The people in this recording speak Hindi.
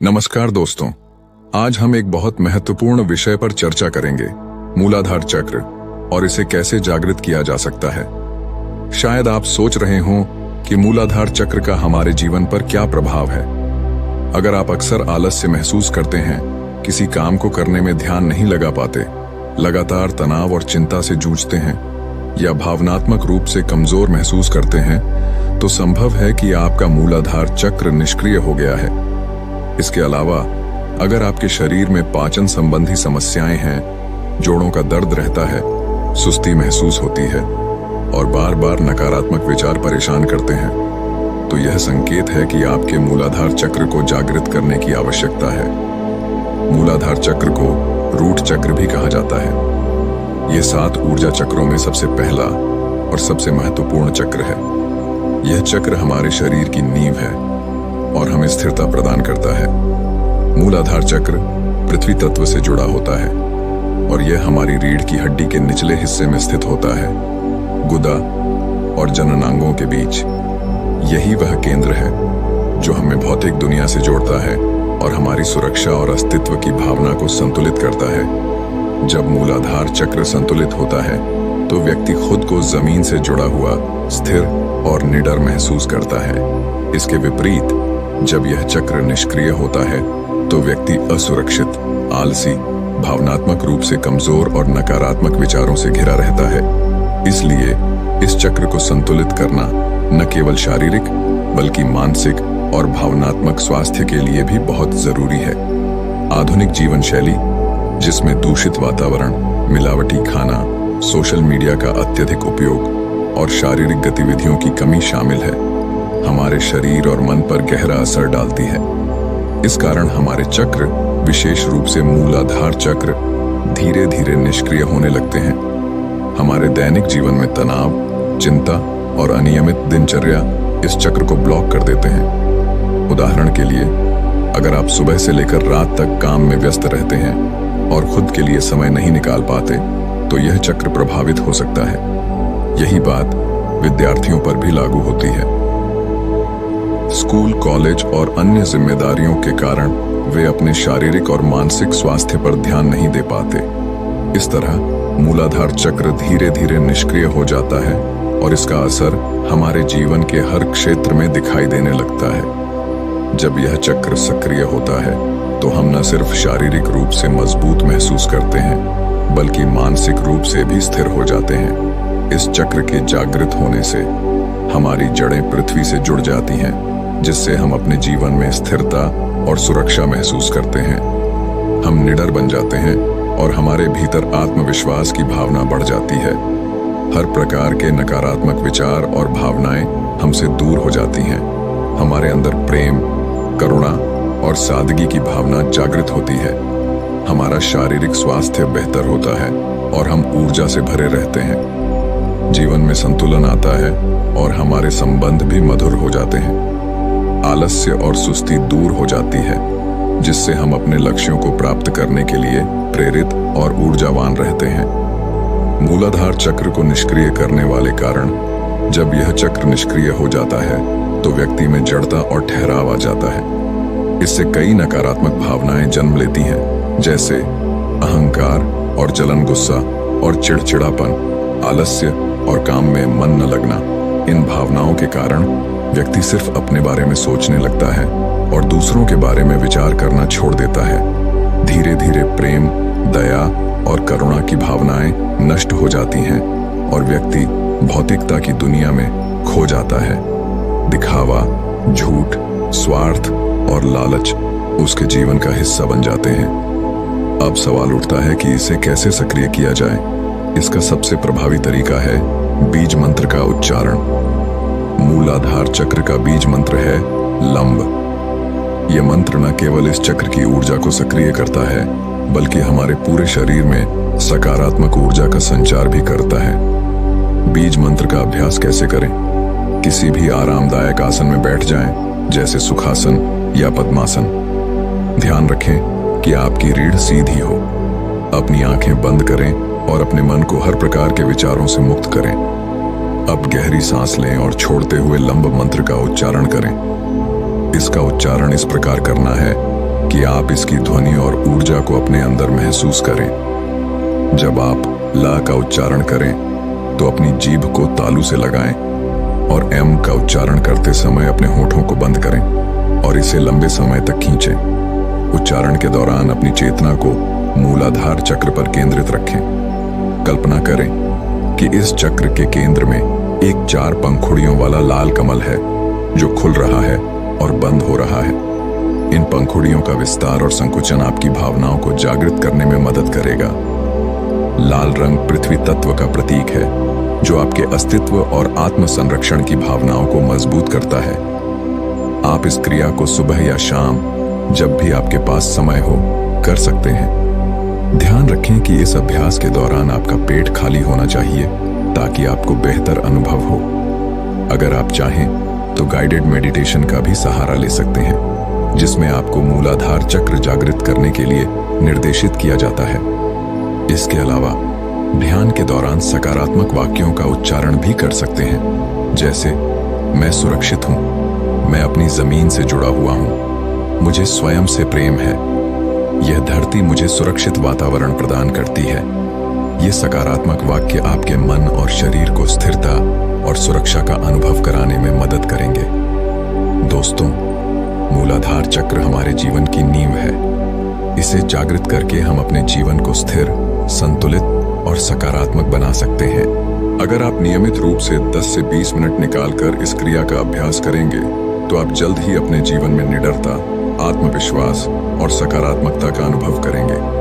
नमस्कार दोस्तों, आज हम एक बहुत महत्वपूर्ण विषय पर चर्चा करेंगे, मूलाधार चक्र और इसे कैसे जागृत किया जा सकता है। शायद आप सोच रहे हों कि मूलाधार चक्र का हमारे जीवन पर क्या प्रभाव है। अगर आप अक्सर आलस्य महसूस करते हैं, किसी काम को करने में ध्यान नहीं लगा पाते, लगातार तनाव और चिंता से जूझते हैं या भावनात्मक रूप से कमजोर महसूस करते हैं, तो संभव है कि आपका मूलाधार चक्र निष्क्रिय हो गया है। इसके अलावा अगर आपके शरीर में पाचन संबंधी समस्याएं हैं, जोड़ों का दर्द रहता है, सुस्ती महसूस होती है और बार बार नकारात्मक विचार परेशान करते हैं, तो यह संकेत है कि आपके मूलाधार चक्र को जागृत करने की आवश्यकता है। मूलाधार चक्र को रूट चक्र भी कहा जाता है। यह 7 ऊर्जा चक्रों में सबसे पहला और सबसे महत्वपूर्ण चक्र है। यह चक्र हमारे शरीर की नींव है और हमें स्थिरता प्रदान करता है। मूलाधार चक्र पृथ्वी तत्व से जुड़ा होता है और यह हमारी रीढ़ की हड्डी के निचले हिस्से में स्थित होता है, गुदा और जननांगों के बीच। यही वह केंद्र है जो हमें भौतिक दुनिया से जोड़ता है और हमारी सुरक्षा और अस्तित्व की भावना को संतुलित करता है। जब मूलाधार चक्र संतुलित होता है तो व्यक्ति खुद को जमीन से जुड़ा हुआ, स्थिर और निडर महसूस करता है। इसके विपरीत जब यह चक्र निष्क्रिय होता है तो व्यक्ति असुरक्षित, आलसी, भावनात्मक रूप से कमजोर और नकारात्मक विचारों से घिरा रहता है। इसलिए इस चक्र को संतुलित करना न केवल शारीरिक बल्कि मानसिक और भावनात्मक स्वास्थ्य के लिए भी बहुत जरूरी है। आधुनिक जीवन शैली, जिसमें दूषित वातावरण, मिलावटी खाना, सोशल मीडिया का अत्यधिक उपयोग और शारीरिक गतिविधियों की कमी शामिल है, हमारे शरीर और मन पर गहरा असर डालती है। इस कारण हमारे चक्र, विशेष रूप से मूलाधार चक्र, धीरे धीरे निष्क्रिय होने लगते हैं। हमारे दैनिक जीवन में तनाव, चिंता और अनियमित दिनचर्या इस चक्र को ब्लॉक कर देते हैं। उदाहरण के लिए, अगर आप सुबह से लेकर रात तक काम में व्यस्त रहते हैं और खुद के लिए समय नहीं निकाल पाते, तो यह चक्र प्रभावित हो सकता है। यही बात विद्यार्थियों पर भी लागू होती है। स्कूल, कॉलेज और अन्य जिम्मेदारियों के कारण वे अपने शारीरिक और मानसिक स्वास्थ्य पर ध्यान नहीं दे पाते। इस तरह मूलाधार चक्र धीरे धीरे निष्क्रिय हो जाता है और इसका असर हमारे जीवन के हर क्षेत्र में दिखाई देने लगता है। जब यह चक्र सक्रिय होता है तो हम न सिर्फ शारीरिक रूप से मजबूत महसूस करते हैं बल्कि मानसिक रूप से भी स्थिर हो जाते हैं। इस चक्र के जागृत होने से हमारी जड़ें पृथ्वी से जुड़ जाती हैं, जिससे हम अपने जीवन में स्थिरता और सुरक्षा महसूस करते हैं। हम निडर बन जाते हैं और हमारे भीतर आत्मविश्वास की भावना बढ़ जाती है। हर प्रकार के नकारात्मक विचार और भावनाएं हमसे दूर हो जाती हैं। हमारे अंदर प्रेम, करुणा और सादगी की भावना जागृत होती है। हमारा शारीरिक स्वास्थ्य बेहतर होता है और हम ऊर्जा से भरे रहते हैं। जीवन में संतुलन आता है और हमारे संबंध भी मधुर हो जाते हैं। आलस्य और सुस्ती दूर हो जाती है, जिससे हम अपने लक्ष्यों को प्राप्त करने के लिए प्रेरित और ऊर्जावान रहते हैं। मूलाधार चक्र को निष्क्रिय करने वाले कारण, जब यह चक्र निष्क्रिय हो जाता है तो व्यक्ति में जड़ता और ठहराव आ जाता है। इससे कई नकारात्मक भावनाएं जन्म लेती हैं, जैसे अहंकार और जलन, गुस्सा और चिड़चिड़ापन, आलस्य और काम में मन न लगना। इन भावनाओं के कारण व्यक्ति सिर्फ अपने बारे में सोचने लगता है और दूसरों के बारे में विचार करना छोड़ देता है। धीरे धीरे प्रेम, दया और करुणा की भावनाएं नष्ट हो जाती हैं और व्यक्ति भौतिकता की दुनिया में खो जाता है। दिखावा, झूठ, स्वार्थ और लालच उसके जीवन का हिस्सा बन जाते हैं। अब सवाल उठता है कि इसे कैसे सक्रिय किया जाए। इसका सबसे प्रभावी तरीका है बीज मंत्र का उच्चारण। मूलाधार चक्र का बीज मंत्र है लंब। यह मंत्र न केवल इस चक्र की ऊर्जा को सक्रिय करता है बल्कि हमारे पूरे शरीर में सकारात्मक ऊर्जा का संचार भी करता है। बीज मंत्र का अभ्यास कैसे करें? किसी भी आरामदायक आसन में बैठ जाएं, जैसे सुखासन या पद्मासन। ध्यान रखें कि आपकी रीढ़ सीधी हो। अपनी आंखें बंद करें और अपने मन को हर प्रकार के विचारों से मुक्त करें। अब गहरी सांस लें और छोड़ते हुए लंब मंत्र का उच्चारण करें। इसका उच्चारण इस प्रकार करना है: कि आप इसकी ध्वनि और ऊर्जा को अपने अंदर महसूस करें। जब आप ला का उच्चारण करें तो अपनी जीभ को तालू से लगाएं और एम का उच्चारण करते समय अपने होठों को बंद करें और इसे लंबे समय तक खींचें। उच्चारण के दौरान अपनी चेतना को मूलाधार चक्र पर केंद्रित रखें। कल्पना करें कि इस चक्र के केंद्र में एक 4 पंखुड़ियों वाला लाल कमल है जो खुल रहा है और बंद हो रहा है। इन पंखुड़ियों का विस्तार और संकुचन आपकी भावनाओं को जागृत करने में मदद करेगा। लाल रंग पृथ्वी तत्व का प्रतीक है जो आपके अस्तित्व और आत्म संरक्षण की भावनाओं को मजबूत करता है। आप इस क्रिया को सुबह या शाम जब भी आपके पास समय हो कर सकते हैं। ध्यान रखें कि इस अभ्यास के दौरान आपका पेट खाली होना चाहिए ताकि आपको बेहतर अनुभव हो। अगर आप चाहें तो गाइडेड मेडिटेशन का भी सहारा ले सकते हैं जिसमें आपको मूलाधार चक्र जागृत करने के लिए निर्देशित किया जाता है। इसके अलावा ध्यान के दौरान सकारात्मक वाक्यों का उच्चारण भी कर सकते हैं, जैसे मैं सुरक्षित हूं, मैं अपनी जमीन से जुड़ा हुआ हूं, मुझे स्वयं से प्रेम है, यह धरती मुझे सुरक्षित वातावरण प्रदान करती है। ये सकारात्मक वाक्य आपके मन और शरीर को स्थिरता और सुरक्षा का अनुभव कराने में मदद करेंगे। दोस्तों, मूलाधार चक्र हमारे जीवन की नींव है। इसे जागृत करके हम अपने जीवन को स्थिर, संतुलित और सकारात्मक बना सकते हैं। अगर आप नियमित रूप से 10 से 20 मिनट निकालकर इस क्रिया का अभ्यास करेंगे तो आप जल्द ही अपने जीवन में निडरता, आत्मविश्वास और सकारात्मकता का अनुभव करेंगे।